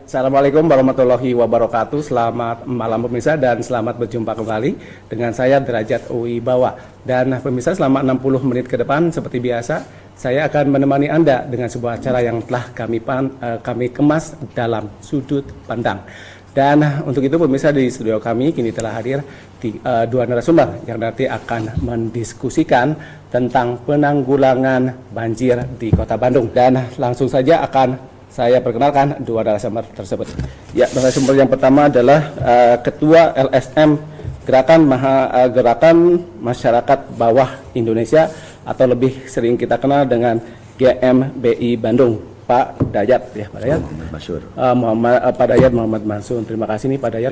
Assalamualaikum warahmatullahi wabarakatuh. Selamat malam pemirsa dan selamat berjumpa kembali dengan saya Derajat Wibawa. Dan pemirsa, selama 60 menit ke depan seperti biasa saya akan menemani Anda dengan sebuah acara yang telah kami kemas dalam sudut pandang. Dan untuk itu pemirsa, di studio kami kini telah hadir dua narasumber yang nanti akan mendiskusikan tentang penanggulangan banjir di Kota Bandung. Dan langsung saja akan saya perkenalkan dua narasumber tersebut. Ya, narasumber yang pertama adalah Ketua LSM Gerakan Masyarakat Bawah Indonesia atau lebih sering kita kenal dengan GMBI Bandung, Pak Dayat, ya Pak Dayat. Pak Dayat Muhammad Mansur. Terima kasih nih Pak Dayat.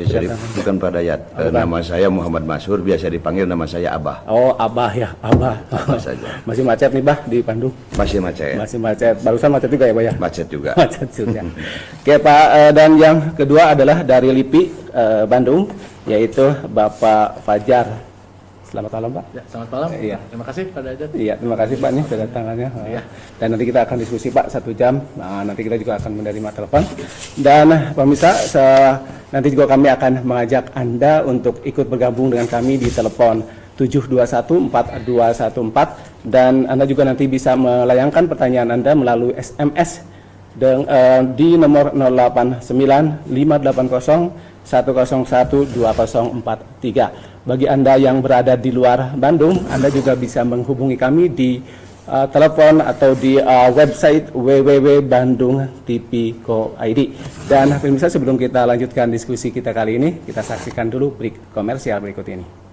Bukan Pak Dayat. Nama saya Muhammad Mansur, biasa dipanggil nama saya Abah. Oh, Abah ya, Abah. Abah saja. Masih macet nih, Bah, di Bandung? Masih macet. Masih macet. Barusan macet juga ya, Pak ya? Macet juga. Macet juga. Oke, Pak, dan yang kedua adalah dari LIPI Bandung, yaitu Bapak Fajar. Selamat malam, Pak. Ya, selamat malam. Iya. Terima kasih Pak Dayat. Iya, terima kasih Pak nih kedatangannya. Iya. Dan nanti kita akan diskusi Pak 1 jam. Nah, nanti kita juga akan menerima telepon. Dan pemirsa, nanti juga kami akan mengajak Anda untuk ikut bergabung dengan kami di telepon 721-4214, dan Anda juga nanti bisa melayangkan pertanyaan Anda melalui SMS di nomor 089580101203. Bagi Anda yang berada di luar Bandung, Anda juga bisa menghubungi kami di telepon atau di website www.bandungtv.co.id. Dan pemirsa, sebelum kita lanjutkan diskusi kita kali ini, kita saksikan dulu break komersial berikut ini.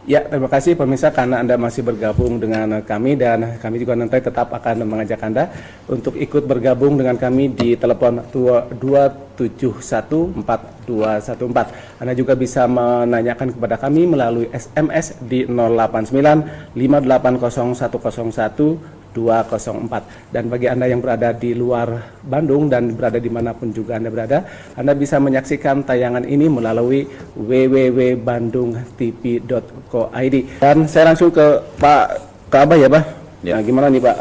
Ya, terima kasih pemirsa karena Anda masih bergabung dengan kami, dan kami juga nanti tetap akan mengajak Anda untuk ikut bergabung dengan kami di telepon 271-4214. Anda juga bisa menanyakan kepada kami melalui SMS di 089-580-101-204. Dan bagi Anda yang berada di luar Bandung dan berada dimanapun juga Anda berada, Anda bisa menyaksikan tayangan ini melalui www.bandungtv.co.id. Dan saya langsung ke Abah ya, Pak. Ya. Nah, gimana nih Pak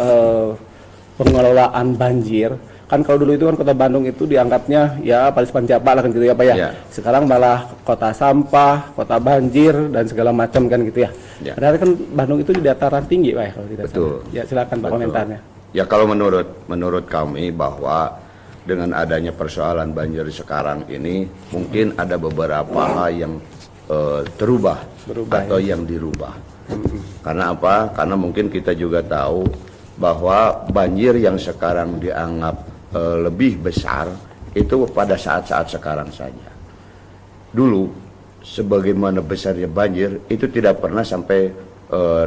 pengelolaan banjir? Kan kalau dulu itu kan Kota Bandung itu dianggapnya ya paling panjapa lah kan gitu ya Pak ya. Ya. Sekarang malah kota sampah, kota banjir dan segala macam kan gitu ya. Ya. Padahal kan Bandung itu di dataran tinggi Pak ya kalau tidak salah. Ya, silakan Pak komentarnya. Ya, kalau menurut kami bahwa dengan adanya persoalan banjir sekarang ini mungkin ada beberapa hal yang berubah atau ya, yang dirubah. Karena apa? Karena mungkin kita juga tahu bahwa banjir yang sekarang dianggap lebih besar itu pada saat-saat sekarang saja. Dulu sebagaimana besarnya banjir itu tidak pernah sampai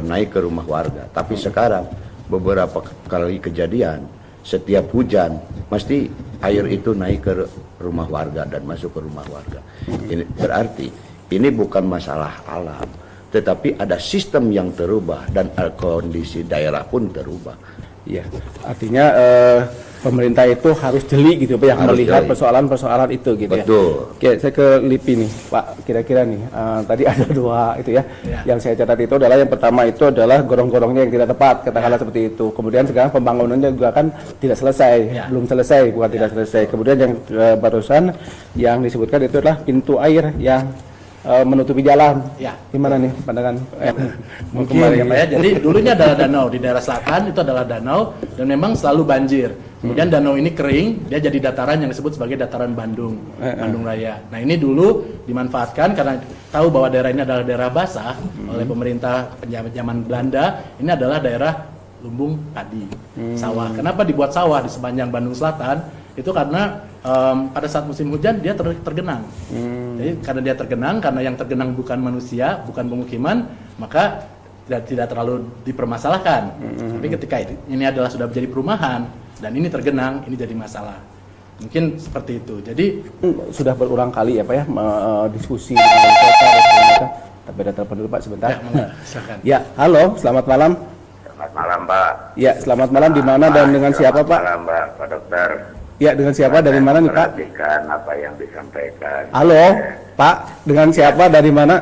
naik ke rumah warga, tapi sekarang beberapa kali kejadian setiap hujan mesti air itu naik ke rumah warga dan masuk ke rumah warga. Ini berarti ini bukan masalah alam, tetapi ada sistem yang terubah dan kondisi daerah pun terubah. Ya, artinya pemerintah itu harus jeli gitu Pak ya, melihat persoalan-persoalan itu gitu. Betul. Ya. Oke, saya ke LIPI nih Pak, kira-kira nih tadi ada dua itu ya, yang saya catat itu adalah yang pertama itu adalah gorong-gorongnya yang tidak tepat, katakanlah seperti itu. Kemudian sekarang pembangunannya juga kan tidak selesai, belum selesai, bukan tidak selesai. Kemudian yang barusan yang disebutkan itu adalah pintu air yang menutupi jalan. Ya. Gimana nih pandangan? Mungkin ya Pak ya. Jadi dulunya adalah danau di daerah selatan, itu adalah danau dan memang selalu banjir. Kemudian danau ini kering, dia jadi dataran yang disebut sebagai dataran Bandung, Bandung Raya. Nah, ini dulu dimanfaatkan karena tahu bahwa daerah ini adalah daerah basah oleh pemerintah zaman Belanda. Ini adalah daerah lumbung padi, sawah. Kenapa dibuat sawah di sepanjang Bandung Selatan? Itu karena pada saat musim hujan dia tergenang. Jadi karena dia tergenang, karena yang tergenang bukan manusia, bukan pemukiman, maka tidak terlalu dipermasalahkan. Tapi ketika ini adalah sudah menjadi perumahan dan ini tergenang, ini jadi masalah. Mungkin seperti itu. Jadi sudah berulang kali ya Pak ya diskusi dengan wali kota dan segala macam. Tapi ada telepon dulu Pak sebentar. Ya, halo, selamat malam. Selamat malam Pak. Ya, selamat malam. Di mana dan dengan siapa Pak? Selamat malam Pak Dokter. Ya, dengan siapa dari mana nih Pak? Perhatikan apa yang disampaikan. Halo, Pak, dengan siapa dari mana?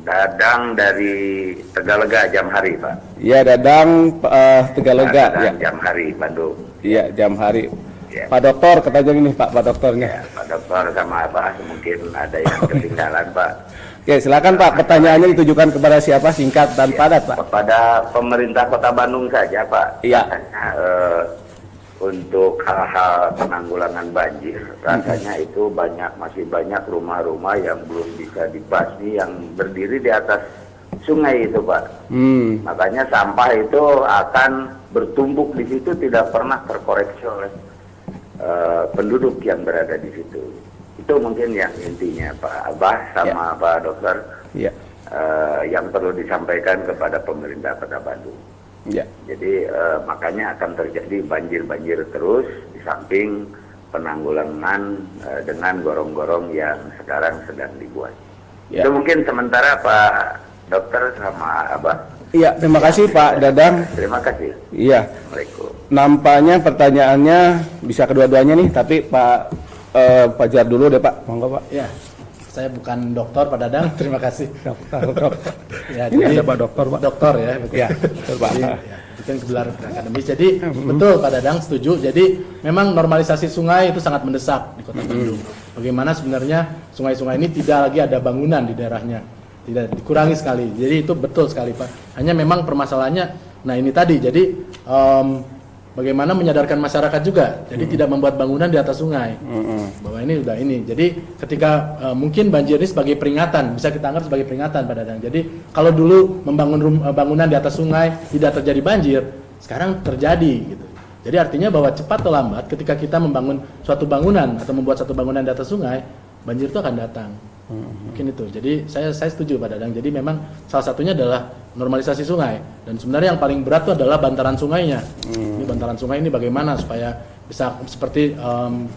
Dadang dari Tegalega Jamhari, Pak. Ya, Dadang Tegalega. Dadang Ya, Jamhari, Bandung. iya Jamhari. Ya. Pak Dokter, katanya ini Pak Dokternya. Ya, Pak Dokter sama Abah mungkin ada yang ketinggalan, Pak. Oke, silakan Pak. Pertanyaannya ditujukan kepada siapa? Singkat dan padat, Pak. Kepada pemerintah Kota Bandung saja, Pak. Iya. Untuk hal-hal penanggulangan banjir, rasanya itu masih banyak rumah-rumah yang belum bisa dibasmi, yang berdiri di atas sungai itu, Pak. Makanya sampah itu akan bertumpuk di situ, tidak pernah terkoreksi oleh penduduk yang berada di situ. Itu mungkin yang intinya, Pak Abah sama Pak Dokter, yang perlu disampaikan kepada pemerintah Kota Bandung. Ya. Jadi makanya akan terjadi banjir-banjir terus, di samping penanggulangan dengan gorong-gorong yang sekarang sedang dibuat. Ya. Itu mungkin sementara Pak Dokter sama Abah. Iya, terima kasih Pak Dadang. Terima kasih. Iya. Assalamualaikum. Nampaknya pertanyaannya bisa kedua-duanya nih, tapi Pak Jar dulu deh Pak. Monggo Pak. Ya, saya bukan dokter Pak Dadang, terima kasih. Dokter. Ya, Ini ada Pak Dokter Pak. Dokter ya, betul. Ya, betul Pak. Jadi, ya, itu kan gelar akademis. Jadi betul Pak Dadang setuju. Jadi memang normalisasi sungai itu sangat mendesak di Kota Bandung. Bagaimana sebenarnya sungai-sungai ini tidak lagi ada bangunan di daerahnya, tidak dikurangi sekali. Jadi itu betul sekali Pak. Hanya memang permasalahannya, nah ini tadi. Jadi bagaimana menyadarkan masyarakat juga, jadi tidak membuat bangunan di atas sungai, bahwa ini udah ini. Jadi ketika mungkin banjir ini sebagai peringatan, bisa kita anggap sebagai peringatan Pak Dadang. Jadi kalau dulu membangun bangunan di atas sungai tidak terjadi banjir, sekarang terjadi gitu. Jadi artinya bahwa cepat atau lambat ketika kita membangun suatu bangunan atau membuat satu bangunan di atas sungai, banjir itu akan datang. Mungkin itu. Jadi saya setuju Pak Dadang. Jadi memang salah satunya adalah normalisasi sungai, dan sebenarnya yang paling berat itu adalah bantaran sungainya. Ini bantaran sungai ini bagaimana supaya bisa seperti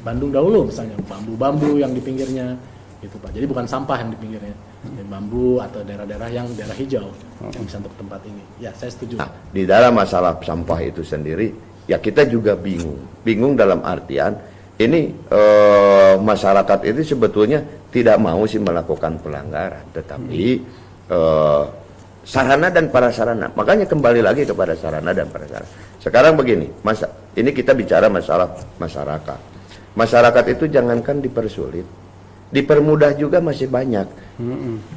Bandung dahulu misalnya, bambu-bambu yang di pinggirnya gitu Pak. Jadi bukan sampah yang di pinggirnya, bambu atau daerah-daerah yang daerah hijau yang bisa untuk tempat ini. Ya, saya setuju. Nah, di dalam masalah sampah itu sendiri, ya kita juga bingung dalam artian ini masyarakat itu sebetulnya tidak mau sih melakukan pelanggaran, tetapi sarana dan prasarana. Makanya kembali lagi kepada sarana dan prasarana. Sekarang begini, ini kita bicara masalah masyarakat. Masyarakat itu jangankan dipersulit, dipermudah juga masih banyak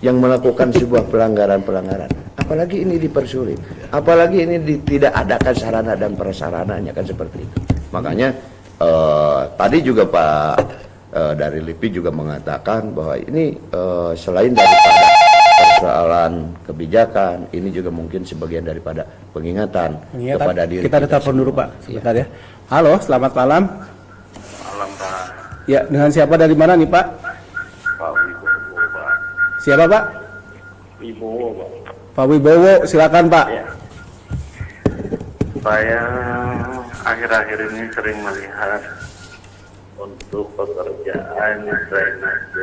yang melakukan sebuah pelanggaran-pelanggaran. Apalagi ini dipersulit, apalagi ini tidak adakan sarana dan prasarananya, kan seperti itu. Makanya tadi juga Pak dari LIPI juga mengatakan bahwa ini selain daripada persoalan kebijakan, ini juga mungkin sebagian daripada pengingatan kepada diri kita telepon dulu Pak, sebentar ya. Halo, selamat malam. Malam Pak. Ya, dengan siapa dari mana nih Pak? Pak Wibowo, Pak. Siapa Pak? Wibowo, Pak. Pak Wibowo, silakan Pak. Ya. Saya akhir-akhir ini sering melihat untuk pekerjaan drainase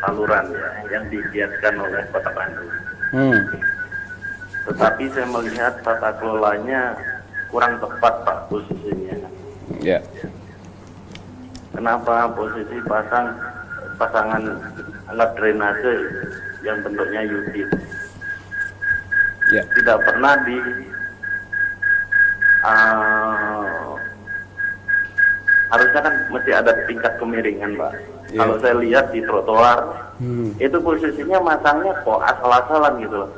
saluran ya, yang digiatkan oleh Kota Bandung. Tetapi saya melihat tata kelolanya kurang tepat Pak posisinya. Ya. Kenapa posisi pasangan alat drainase yang bentuknya U-tip tidak pernah harusnya kan mesti ada tingkat kemiringan Pak. Kalau saya lihat di trotoar itu posisinya masangnya kok asal-asalan gitu loh.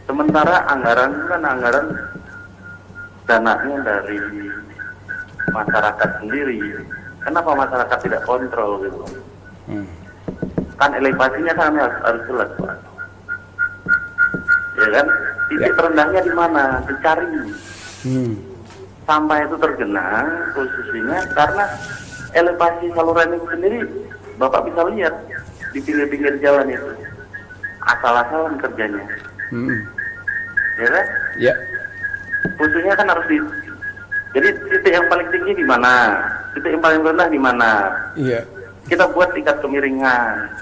Sementara anggaran kan anggaran dananya dari masyarakat sendiri. Kenapa masyarakat tidak kontrol gitu? Kan elevasinya kan harus jelas Pak. Ya kan? Titik terendahnya di mana? Dicari. Sampah itu tergenang posisinya karena elevasi saluran itu sendiri Bapak bisa lihat di pinggir-pinggir jalan itu asal-asalan kerjanya. Ya kan? Ya. Posisinya kan harus jadi titik yang paling tinggi di mana? Titik yang paling rendah di mana? Iya. Kita buat tingkat kemiringan.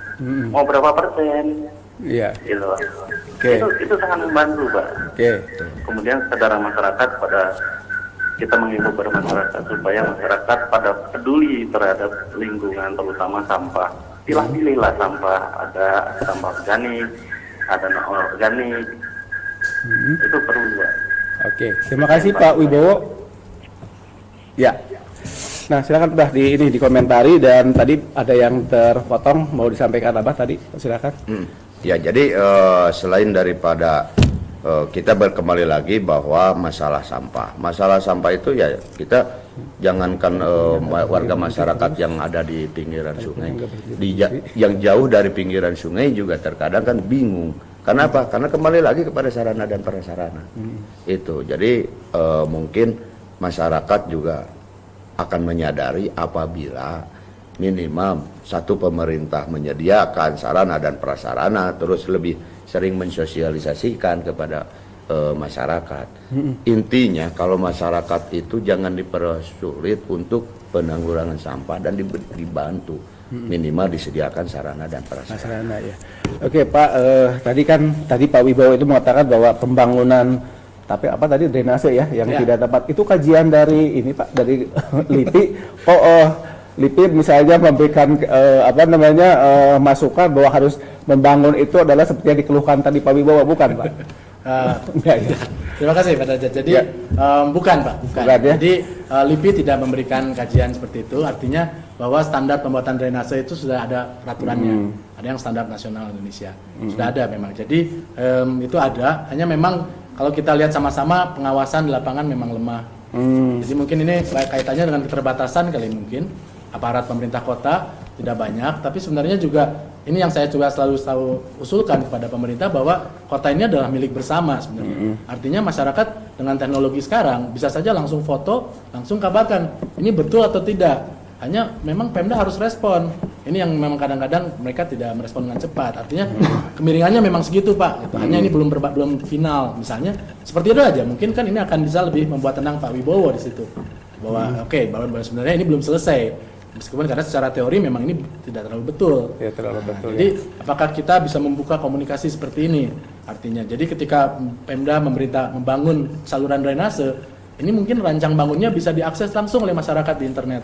Mau berapa persen? Iya. Gitu. Oke. Itu sangat membantu, Pak. Oke. Kemudian kesadaran masyarakat pada kita mengimbau kepada masyarakat supaya masyarakat pada peduli terhadap lingkungan, terutama sampah. Pilih-pilihlah sampah, ada sampah organik, ada non-organik. Itu perlu, Pak. Oke, terima kasih Pak Wibowo. Ya. Nah, silakan udah dikomentari, dan tadi ada yang terpotong, mau disampaikan Abah tadi, silakan. Ya, jadi selain daripada kita kembali lagi bahwa masalah sampah itu ya kita jangankan warga masyarakat yang ada di pinggiran sungai, yang jauh dari pinggiran sungai juga terkadang kan bingung. Karena apa? Karena kembali lagi kepada sarana dan prasarana. Itu. Jadi mungkin masyarakat juga akan menyadari apabila minimal satu pemerintah menyediakan sarana dan prasarana, terus lebih sering mensosialisasikan kepada masyarakat. Intinya kalau masyarakat itu jangan dipersulit untuk penanggulangan sampah dan dibantu. Minimal disediakan sarana dan prasarana. Ya. Oke Pak, tadi Pak Wibowo itu mengatakan bahwa pembangunan drainase ya yang tidak tepat. Itu kajian dari ini Pak, dari LIPI. LIPI misalnya memberikan masukan bahwa harus membangun itu adalah seperti yang dikeluhkan tadi Pak Wibowo, bukan Pak? Ya. Terima kasih Pak Derajat. Jadi bukan Pak, bukan. Ya? Jadi LIPI tidak memberikan kajian seperti itu. Artinya bahwa standar pembuatan drainase itu sudah ada peraturannya. Ada yang standar nasional Indonesia. Sudah ada memang. Jadi itu ada. Hanya memang kalau kita lihat sama-sama pengawasan di lapangan memang lemah. Jadi mungkin ini kaitannya dengan keterbatasan kali mungkin. Aparat pemerintah kota tidak banyak, tapi sebenarnya juga ini yang saya coba selalu usulkan kepada pemerintah bahwa kota ini adalah milik bersama sebenarnya. Artinya masyarakat dengan teknologi sekarang bisa saja langsung foto, langsung kabarkan ini betul atau tidak. Hanya memang Pemda harus respon. Ini yang memang kadang-kadang mereka tidak merespon dengan cepat. Artinya kemiringannya memang segitu Pak. Gitu. Hanya ini belum final. Misalnya seperti itu aja. Mungkin kan ini akan bisa lebih membuat tenang Pak Wibowo di situ. Bahwa bahwa sebenarnya ini belum selesai. Meskipun karena secara teori memang ini tidak terlalu betul. Ya, terlalu betul. Jadi apakah kita bisa membuka komunikasi seperti ini? Artinya, jadi ketika Pemda membangun saluran drainase, ini mungkin rancang bangunnya bisa diakses langsung oleh masyarakat di internet.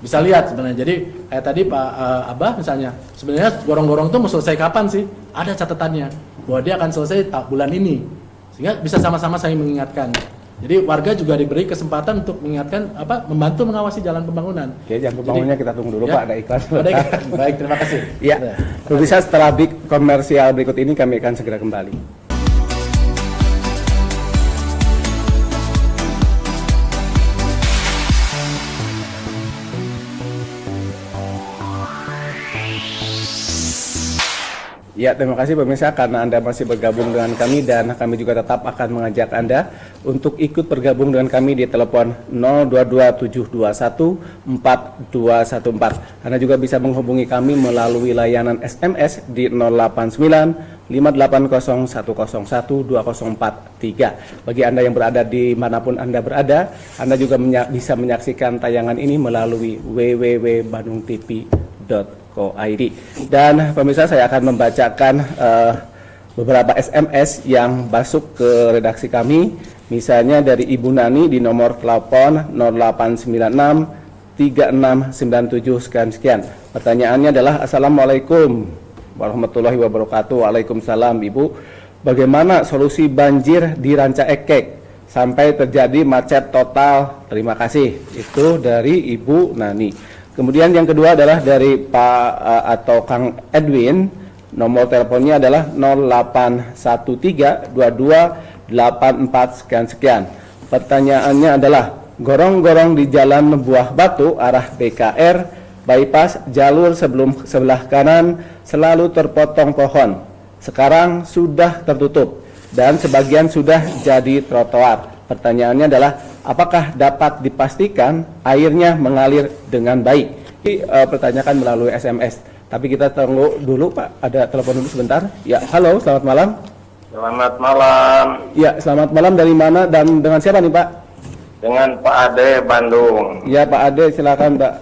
Bisa lihat sebenarnya. Jadi kayak tadi Pak Abah misalnya, sebenarnya gorong-gorong itu mau selesai kapan sih? Ada catatannya bahwa dia akan selesai bulan ini, sehingga bisa sama-sama saling mengingatkan. Jadi warga juga diberi kesempatan untuk mengingatkan membantu mengawasi jalan pembangunan. Oke, jalan pembangunannya kita tunggu dulu Pak, ada iklan. Baik, terima kasih. Ya, pemirsa, setelah komersial berikut ini kami akan segera kembali. Ya, terima kasih pemirsa karena Anda masih bergabung dengan kami, dan kami juga tetap akan mengajak Anda untuk ikut bergabung dengan kami di telepon 0227214214. Anda juga bisa menghubungi kami melalui layanan SMS di 0895801012043. Bagi Anda yang berada di manapun Anda berada, Anda juga bisa menyaksikan tayangan ini melalui www.bandungtv.com. Dan pemirsa, saya akan membacakan beberapa SMS yang masuk ke redaksi kami. Misalnya dari Ibu Nani di nomor telepon 0896 3697 sekian. Pertanyaannya adalah, Assalamualaikum warahmatullahi wabarakatuh. Waalaikumsalam Ibu. Bagaimana solusi banjir di Ranca Ekek sampai terjadi macet total? Terima kasih. Itu dari Ibu Nani. Kemudian yang kedua adalah dari Pak atau Kang Edwin, nomor teleponnya adalah 08132284 sekian. Pertanyaannya adalah, gorong-gorong di Jalan Buah Batu arah BKR bypass jalur sebelah kanan selalu terpotong pohon. Sekarang sudah tertutup dan sebagian sudah jadi trotoar. Pertanyaannya adalah, apakah dapat dipastikan airnya mengalir dengan baik? Ini pertanyakan melalui SMS. Tapi kita tunggu dulu Pak, ada telepon dulu sebentar. Ya, halo, selamat malam. Selamat malam. Ya, selamat malam. Dari mana dan dengan siapa nih Pak? Dengan Pak Ade, Bandung. Ya Pak Ade, silakan Pak.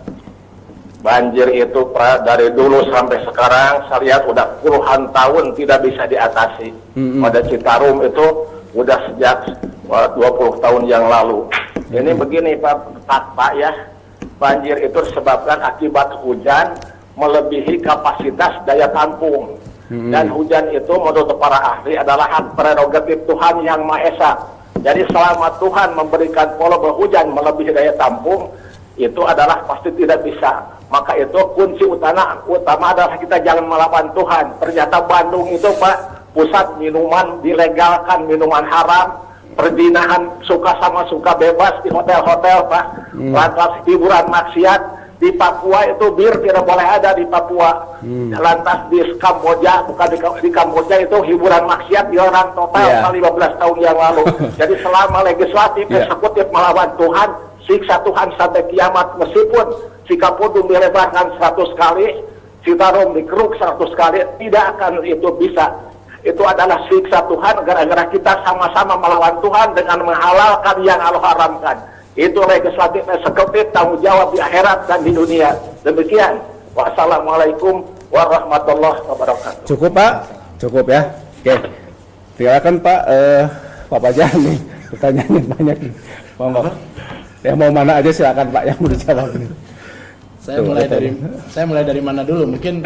Banjir itu dari dulu sampai sekarang saya lihat udah puluhan tahun tidak bisa diatasi. Pada Citarum itu udah sejak 20 tahun yang lalu. Ini begini Pak ya, banjir itu disebabkan akibat hujan melebihi kapasitas daya tampung. Dan hujan itu menurut para ahli adalah hak prerogatif Tuhan Yang Maha Esa. Jadi selama Tuhan memberikan volume hujan melebihi daya tampung, itu adalah pasti tidak bisa. Maka itu kunci utama adalah kita jangan melawan Tuhan. Ternyata Bandung itu Pak, pusat minuman dilegalkan, minuman haram, perzinahan suka sama suka bebas di hotel-hotel Pak, lantas hiburan maksiat. Di Papua itu bir tidak boleh ada di Papua. Lantas di Kamboja, bukan di Kamboja itu hiburan maksiat dilarang total 15 tahun yang lalu. Jadi selama legislatif eksekutif melawan Tuhan, siksa Tuhan sampai kiamat. Meskipun Cikapundung dilebarkan 100 kali, Citarum dikeruk 100 kali, tidak akan itu bisa. Itu adalah siksa Tuhan gara-gara kita sama-sama melawan Tuhan dengan menghalalkan yang Allah haramkan. Itu legislatif eksekutif tanggung jawab di akhirat dan di dunia. Demikian. Wassalamualaikum warahmatullahi wabarakatuh. Cukup Pak, cukup ya. Oke, silakan Pak. Pak Jan nih, pertanyaannya banyak nih. Monggo. Ya mau mana aja silakan Pak yang mau dijawab ini. Saya mulai dari mana dulu? Mungkin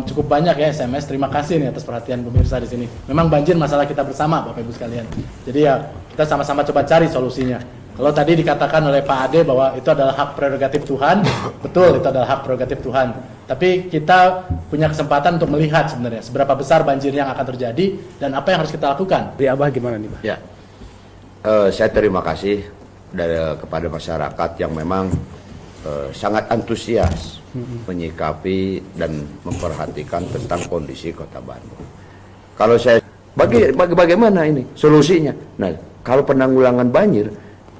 cukup banyak ya SMS. Terima kasih nih atas perhatian pemirsa di sini. Memang banjir masalah kita bersama, Bapak Ibu sekalian. Jadi ya kita sama-sama coba cari solusinya. Kalau tadi dikatakan oleh Pak Ade bahwa itu adalah hak prerogatif Tuhan, betul itu adalah hak prerogatif Tuhan. Tapi kita punya kesempatan untuk melihat sebenarnya seberapa besar banjir yang akan terjadi dan apa yang harus kita lakukan. Di Abah gimana nih Pak? Ya, saya terima kasih kepada masyarakat yang memang sangat antusias menyikapi dan memperhatikan tentang kondisi Kota Bandung. Kalau saya bagaimana ini solusinya? Nah, kalau penanggulangan banjir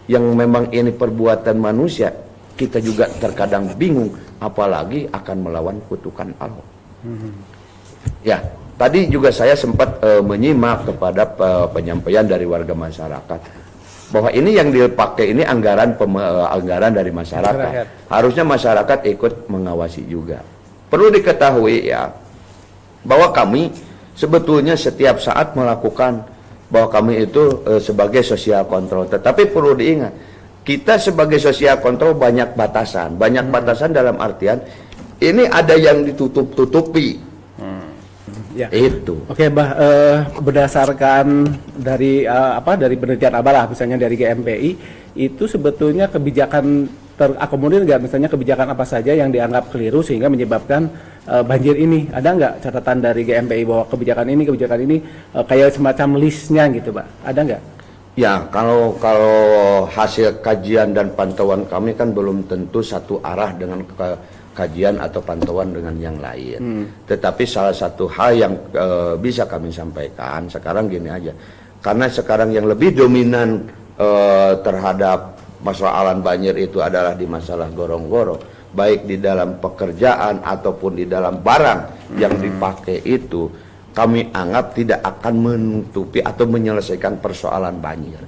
yang memang ini perbuatan manusia, kita juga terkadang bingung, apalagi akan melawan kutukan Allah. Ya, tadi juga saya sempat menyimak kepada penyampaian dari warga masyarakat bahwa ini yang dipakai ini anggaran dari masyarakat. Harusnya masyarakat ikut mengawasi juga. Perlu diketahui ya bahwa kami sebetulnya setiap saat melakukan bahwa kami itu sebagai social control. Tetapi perlu diingat, kita sebagai social control banyak batasan. Banyak batasan dalam artian ini ada yang ditutup-tutupi. Ya. Itu. Oke, berdasarkan dari dari penelitian Abah lah, misalnya dari GMPI, itu sebetulnya kebijakan terakomodir nggak, misalnya kebijakan apa saja yang dianggap keliru sehingga menyebabkan banjir ini? Ada nggak catatan dari GMPI bahwa kebijakan ini kayak semacam listnya gitu, Pak? Ada nggak? Ya, kalau hasil kajian dan pantauan kami kan belum tentu satu arah dengan kajian atau pantauan dengan yang lain. Tetapi salah satu hal yang bisa kami sampaikan sekarang gini aja, karena sekarang yang lebih dominan terhadap persoalan banjir itu adalah di masalah gorong-gorong, baik di dalam pekerjaan ataupun di dalam barang yang dipakai itu, kami anggap tidak akan menutupi atau menyelesaikan persoalan banjir.